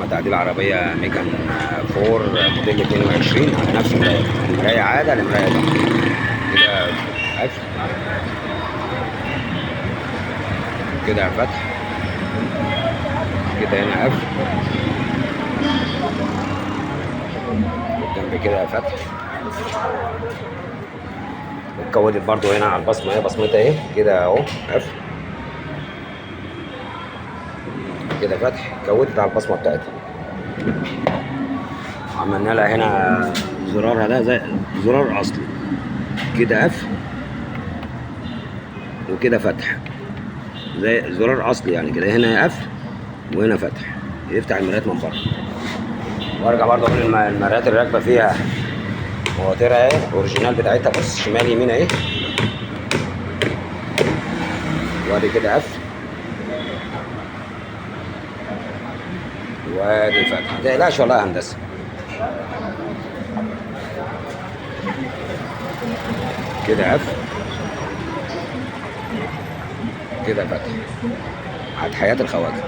عمل تعديل عربية ميجان 4 موديل 22 على نفس المراية عادة لمراية ضغط. كده قفل، كده فتح، كده هنا قفل، جنب كده فتح. اتكودت برضو هنا على البصمة، اهي بصمتها اهي كده اهو قفل، كده فتح، اتكودت على البصمة بتاعتها. عملنا لها هنا زرارها ده زي زرار اصلي، كده قفل وكده فتح، زي زرار اصلي يعني كده، هنا قفل وهنا فتح، يفتح المرايات من بره. وارجع برضه اقول المرايات اللي راكبه فيها مواترها اهي اوريجينال بتاعتها، بص شمال يمين اهي، وادي كده قفل وادي فتح. ما تقلقش والله يا هندسه. كده قفل، كده فتح، حياة الخواجه.